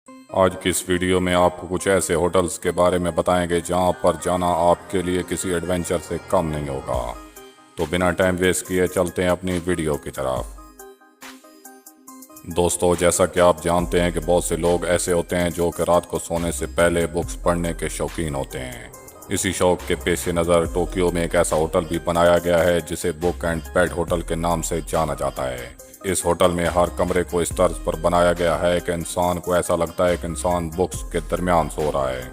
آج کی اس ویڈیو میں آپ کو کچھ ایسے ہوٹلز کے بارے میں بتائیں گے جہاں پر جانا آپ کے لیے کسی ایڈونچر سے کم نہیں ہوگا۔ تو بنا ٹائم ویسٹ کیے چلتے ہیں اپنی ویڈیو کی طرف۔ دوستو، جیسا کہ آپ جانتے ہیں کہ بہت سے لوگ ایسے ہوتے ہیں جو کہ رات کو سونے سے پہلے بکس پڑھنے کے شوقین ہوتے ہیں۔ اسی شوق کے پیش نظر ٹوکیو میں ایک ایسا ہوٹل بھی بنایا گیا ہے جسے بک اینڈ بیڈ ہوٹل کے نام سے جانا جاتا ہے۔ اس ہوٹل میں ہر کمرے کو اس طرز پر بنایا گیا ہے کہ انسان کو ایسا لگتا ہے کہ انسان بکس کے درمیان سو رہا ہے۔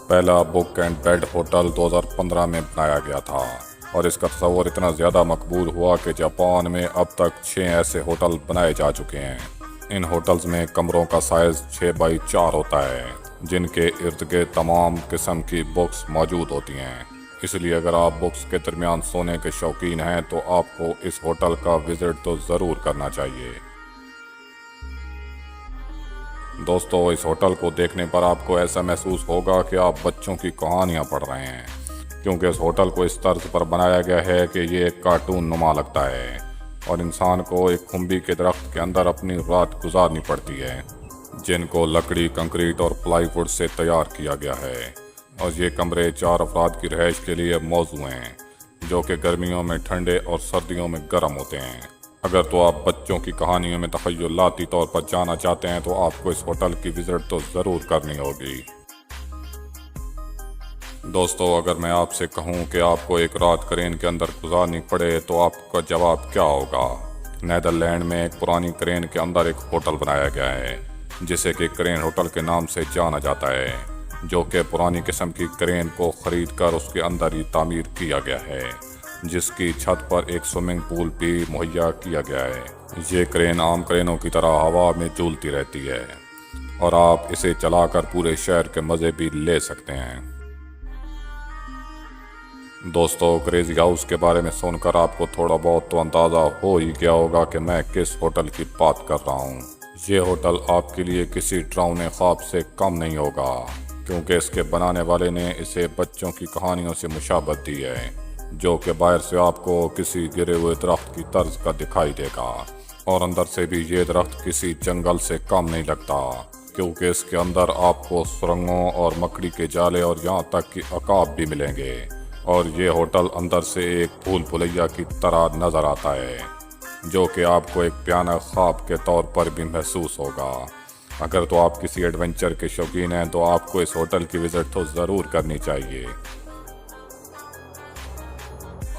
پہلا بک اینڈ بیڈ ہوٹل 2015 میں بنایا گیا تھا اور اس کا تصور اتنا زیادہ مقبول ہوا کہ جاپان میں اب تک 6 ایسے ہوٹل بنائے جا چکے ہیں۔ ان ہوٹلز میں کمروں کا سائز 6x4 ہوتا ہے، جن کے ارد گرد تمام قسم کی بکس موجود ہوتی ہیں۔ اس لیے اگر آپ بکس کے درمیان سونے کے شوقین ہیں تو آپ کو اس ہوٹل کا وزٹ تو ضرور کرنا چاہیے۔ دوستو، اس ہوٹل کو دیکھنے پر آپ کو ایسا محسوس ہوگا کہ آپ بچوں کی کہانیاں پڑھ رہے ہیں، کیونکہ اس ہوٹل کو اس طرز پر بنایا گیا ہے کہ یہ ایک کارٹون نما لگتا ہے اور انسان کو ایک کھمبی کے درخت کے اندر اپنی رات گزارنی پڑتی ہے، جن کو لکڑی، کنکریٹ اور پلائی ووڈ سے تیار کیا گیا ہے۔ اور یہ کمرے 4 افراد کی رہائش کے لیے موزوں ہیں، جو کہ گرمیوں میں ٹھنڈے اور سردیوں میں گرم ہوتے ہیں۔ اگر تو آپ بچوں کی کہانیوں میں تخیلاتی طور پر جانا چاہتے ہیں تو آپ کو اس ہوٹل کی وزٹ تو ضرور کرنی ہوگی۔ دوستو، اگر میں آپ سے کہوں کہ آپ کو ایک رات کرین کے اندر گزارنی پڑے تو آپ کا جواب کیا ہوگا؟ نیدرلینڈ میں ایک پرانی کرین کے اندر ایک ہوٹل بنایا گیا ہے جسے کہ کرین ہوٹل کے نام سے جانا جاتا ہے، جو کہ پرانی قسم کی کرین کو خرید کر اس کے اندر ہی تعمیر کیا گیا ہے، جس کی چھت پر ایک سوئمنگ پول بھی مہیا کیا گیا ہے۔ یہ کرین عام کرینوں کی طرح ہوا میں جھولتی رہتی ہے اور آپ اسے چلا کر پورے شہر کے مزے بھی لے سکتے ہیں۔ دوستو، کریزی ہاؤس کے بارے میں سن کر آپ کو تھوڑا بہت تو اندازہ ہو ہی گیا ہوگا کہ میں کس ہوٹل کی بات کر رہا ہوں۔ یہ ہوٹل آپ کے لیے کسی ڈراؤنے خواب سے کم نہیں ہوگا، کیونکہ اس کے بنانے والے نے اسے بچوں کی کہانیوں سے مشابہت دی ہے، جو کہ باہر سے آپ کو کسی گرے ہوئے درخت کی طرز کا دکھائی دے گا اور اندر سے بھی یہ درخت کسی جنگل سے کم نہیں لگتا، کیونکہ اس کے اندر آپ کو سرنگوں اور مکڑی کے جالے اور یہاں تک کہ عقاب بھی ملیں گے۔ اور یہ ہوٹل اندر سے ایک بھول بھلیا کی طرح نظر آتا ہے، جو کہ آپ کو ایک پیانہ خواب کے طور پر بھی محسوس ہوگا۔ اگر تو آپ کسی ایڈونچر کے شوقین ہیں تو آپ کو اس ہوٹل کی وزٹ تو ضرور کرنی چاہیے۔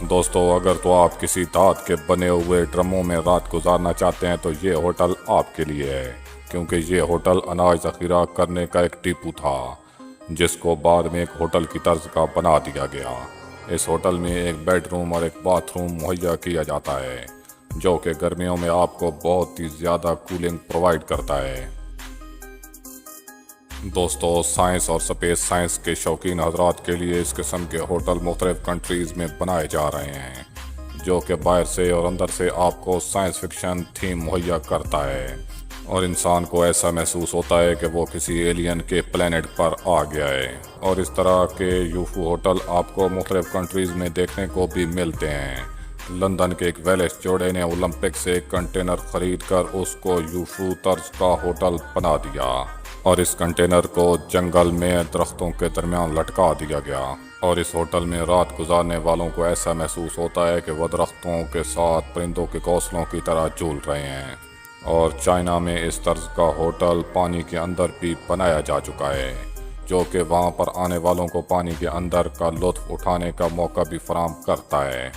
دوستو، اگر تو آپ کسی دھات کے بنے ہوئے ڈرموں میں رات گزارنا چاہتے ہیں تو یہ ہوٹل آپ کے لیے ہے، کیونکہ یہ ہوٹل اناج ذخیرہ کرنے کا ایک ڈپو تھا، جس کو بعد میں ایک ہوٹل کی طرز کا بنا دیا گیا۔ اس ہوٹل میں ایک بیڈ روم اور ایک باتھ روم مہیا کیا جاتا ہے، جو کہ گرمیوں میں آپ کو بہت ہی زیادہ کولنگ پرووائڈ کرتا ہے۔ دوستو، سائنس اور سپیس سائنس کے شوقین حضرات کے لیے اس قسم کے ہوٹل مختلف کنٹریز میں بنائے جا رہے ہیں، جو کہ باہر سے اور اندر سے آپ کو سائنس فکشن تھیم مہیا کرتا ہے اور انسان کو ایسا محسوس ہوتا ہے کہ وہ کسی ایلین کے پلینٹ پر آ گیا ہے۔ اور اس طرح کے یوفو ہوٹل آپ کو مختلف کنٹریز میں دیکھنے کو بھی ملتے ہیں۔ لندن کے ایک ویلش جوڑے نے اولمپک سے ایک کنٹینر خرید کر اس کو یوفو طرز کا ہوٹل بنا دیا اور اس کنٹینر کو جنگل میں درختوں کے درمیان لٹکا دیا گیا، اور اس ہوٹل میں رات گزارنے والوں کو ایسا محسوس ہوتا ہے کہ وہ درختوں کے ساتھ پرندوں کے گھونسلوں کی طرح جھول رہے ہیں۔ اور چائنا میں اس طرز کا ہوٹل پانی کے اندر بھی بنایا جا چکا ہے، جو کہ وہاں پر آنے والوں کو پانی کے اندر کا لطف اٹھانے کا موقع بھی فراہم کرتا ہے۔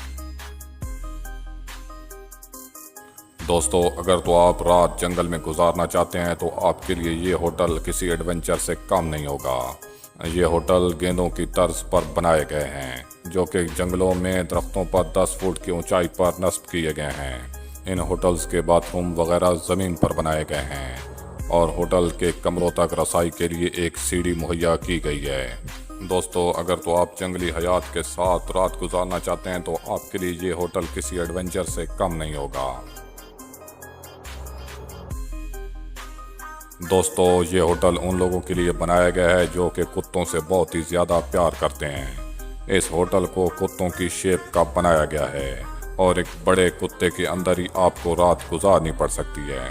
دوستو، اگر تو آپ رات جنگل میں گزارنا چاہتے ہیں تو آپ کے لیے یہ ہوٹل کسی ایڈونچر سے کم نہیں ہوگا۔ یہ ہوٹل گیندوں کی طرز پر بنائے گئے ہیں، جو کہ جنگلوں میں درختوں پر 10 فٹ کی اونچائی پر نصب کیے گئے ہیں۔ ان ہوٹلز کے باتھ روم وغیرہ زمین پر بنائے گئے ہیں اور ہوٹل کے کمروں تک رسائی کے لیے ایک سیڑھی مہیا کی گئی ہے۔ دوستو، اگر تو آپ جنگلی حیات کے ساتھ رات گزارنا چاہتے ہیں تو آپ کے لیے یہ ہوٹل کسی ایڈونچر سے کم نہیں ہوگا۔ دوستو، یہ ہوٹل ان لوگوں کے لیے بنایا گیا ہے جو کہ کتوں سے بہت ہی زیادہ پیار کرتے ہیں۔ اس ہوٹل کو کتوں کی شیپ کا بنایا گیا ہے اور ایک بڑے کتے کے اندر ہی آپ کو رات گزارنی پڑ سکتی ہے۔